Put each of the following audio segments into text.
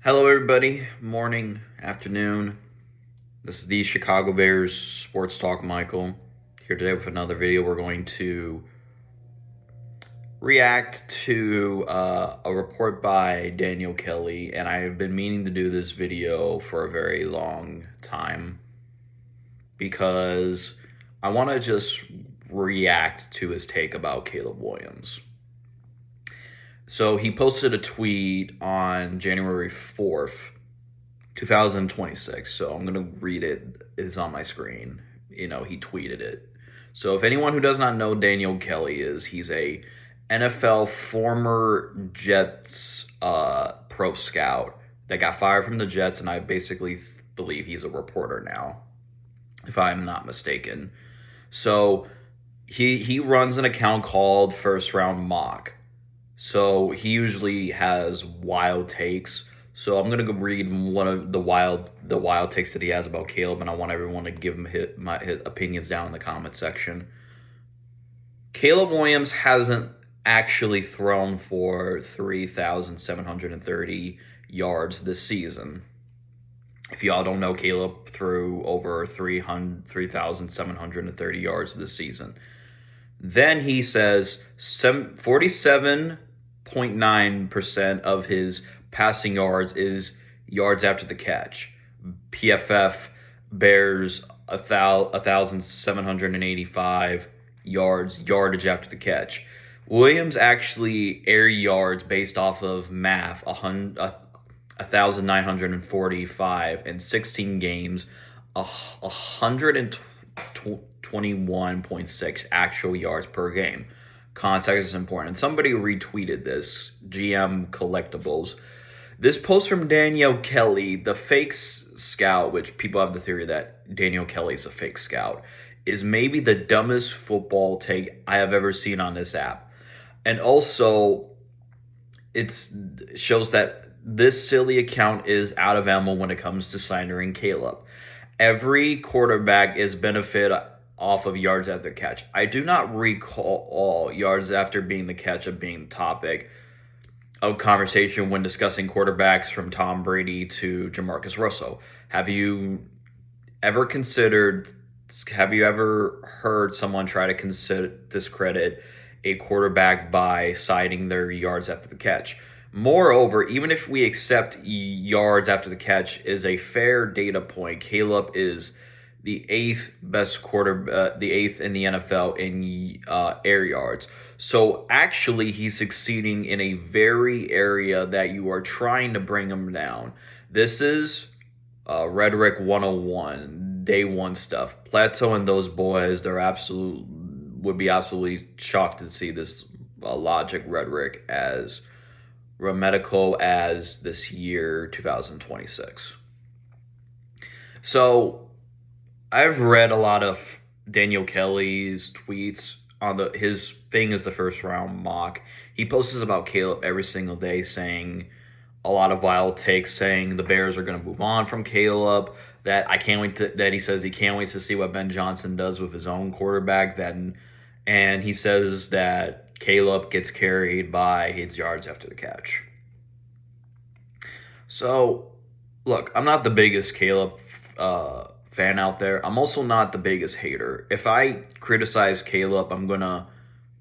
Hello, everybody. Morning, afternoon. This is the Chicago Bears Sports Talk. Michael here today with another video. We're going to react to a report by Daniel Kelly, and I have been meaning to do this video for a very long time because I want to just react to his take about Caleb Williams. So he posted a tweet on January 4th, 2026. So I'm going to read it. It's on my screen. He tweeted it. So if anyone who does not know Daniel Kelly is, he's a NFL former Jets pro scout that got fired from the Jets, and I basically believe he's a reporter now, if I'm not mistaken. So he runs an account called First Round Mock. So he usually has wild takes. So I'm gonna go read one of the wild takes that he has about Caleb, and I want everyone to give him his opinions down in the comment section. Caleb Williams hasn't actually thrown for 3,730 yards this season. If y'all don't know, Caleb threw over 3,730 yards this season. Then he says 47.9% of his passing yards is yards after the catch. PFF Bears 1,785 yardage after the catch. Williams actually air yards based off of math 1,945 in 16 games, 121.6 actual yards per game. Context is important. And somebody retweeted this, GM Collectibles. This post from Daniel Kelly, the fake scout, which people have the theory that Daniel Kelly is a fake scout, is maybe the dumbest football take I have ever seen on this app. And also, it shows that this silly account is out of ammo when it comes to signing Caleb. Every quarterback is benefit off of yards after catch. I do not recall all yards after being the catch of being the topic of conversation when discussing quarterbacks from Tom Brady to Jamarcus Russell. Have you ever heard someone try to discredit a quarterback by citing their yards after the catch? Moreover, even if we accept yards after the catch is a fair data point, Caleb is the eighth in the NFL in air yards. So actually, he's succeeding in a very area that you are trying to bring him down. This is rhetoric 101, day one stuff. Plateau and those boys, would be absolutely shocked to see this logic rhetoric as medical as this year 2026. So I've read a lot of Daniel Kelly's tweets on his thing is the First Round Mock. He posts about Caleb every single day, saying a lot of wild takes, saying the Bears are going to move on from Caleb. That he says he can't wait to see what Ben Johnson does with his own quarterback. And he says that Caleb gets carried by his yards after the catch. So, look, I'm not the biggest Caleb fan out there. I'm also not the biggest hater. If I criticize Caleb, I'm going to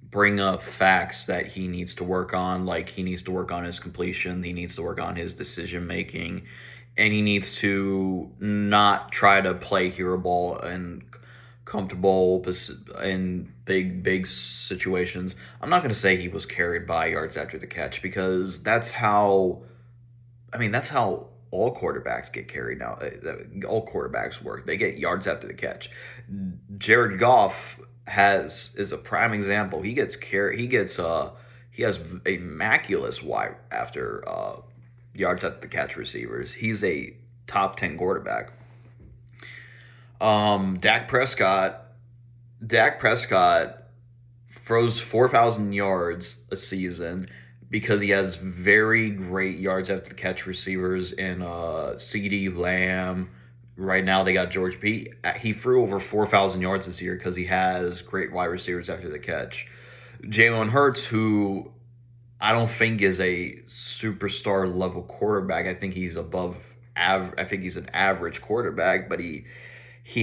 bring up facts that he needs to work on, like he needs to work on his completion, he needs to work on his decision making, and he needs to not try to play hero ball and comfortable in big situations. I'm not going to say he was carried by yards after the catch because that's how all quarterbacks get carried now. All quarterbacks work. They get yards after the catch. Jared Goff is a prime example. He gets carried. He has immaculate wide after yards after the catch receivers. He's a top 10 quarterback. Dak Prescott throws 4,000 yards a season because he has very great yards after the catch receivers in CeeDee Lamb. Right now they got George P. He threw over 4,000 yards this year because he has great wide receivers after the catch. Jalen Hurts, who I don't think is a superstar level quarterback. I think he's above average. I think he's an average quarterback, but he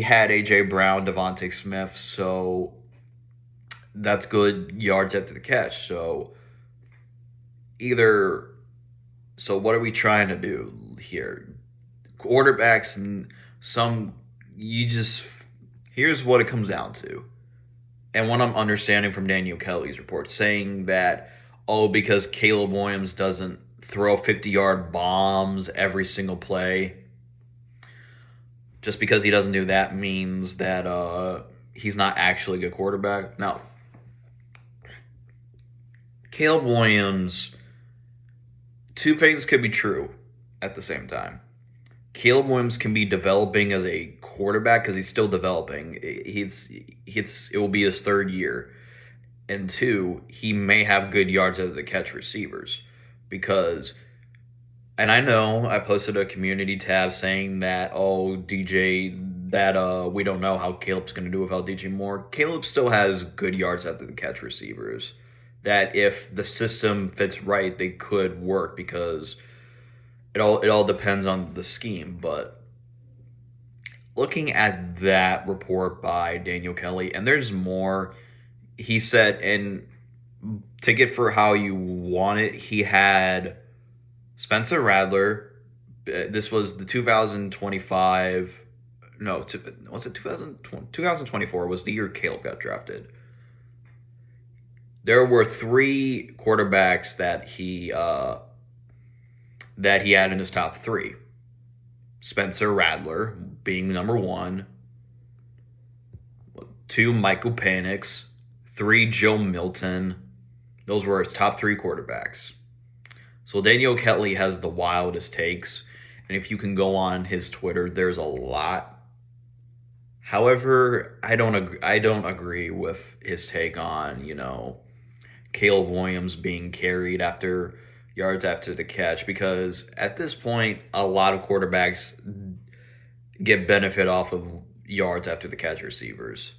had AJ Brown, Devontae Smith, so that's good yards after the catch. Either so what are we trying to do here? Quarterbacks and some you just here's what it comes down to. And what I'm understanding from Daniel Kelly's report, saying that, oh, because Caleb Williams doesn't throw 50-yard bombs every single play, just because he doesn't do that means that he's not actually a good quarterback. Now, Caleb Williams, two things could be true at the same time. Caleb Williams can be developing as a quarterback because he's still developing. It will be his third year. And two, he may have good yards out of the catch receivers because, and I know I posted a community tab saying that, oh, DJ, that we don't know how Caleb's going to do without DJ Moore. Caleb still has good yards out of the catch receivers that if the system fits right, they could work because it all depends on the scheme. But looking at that report by Daniel Kelly, and there's more, he said, and take it for how you want it, he had Spencer Rattler. This was the 2025. No, was it 2024 was the year Caleb got drafted. There were three quarterbacks that he had in his top three. Spencer Rattler being number one, two Michael Penix, three Joe Milton. Those were his top three quarterbacks. So Daniel Kelly has the wildest takes, and if you can go on his Twitter, there's a lot. However, I don't agree with his take on, Caleb Williams being carried after yards after the catch, because at this point, a lot of quarterbacks get benefit off of yards after the catch receivers.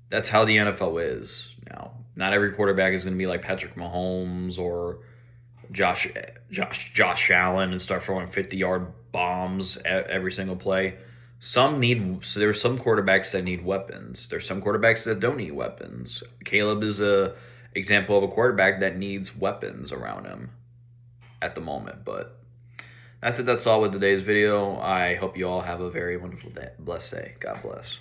That's how the NFL is now. Not every quarterback is going to be like Patrick Mahomes or Josh Allen and start throwing 50-yard bombs every single play. There's some quarterbacks that need weapons. There's some quarterbacks that don't need weapons. Caleb is a example of a quarterback that needs weapons around him at the moment. But that's it. That's all with today's video. I hope you all have a very wonderful day. Blessed day. God bless.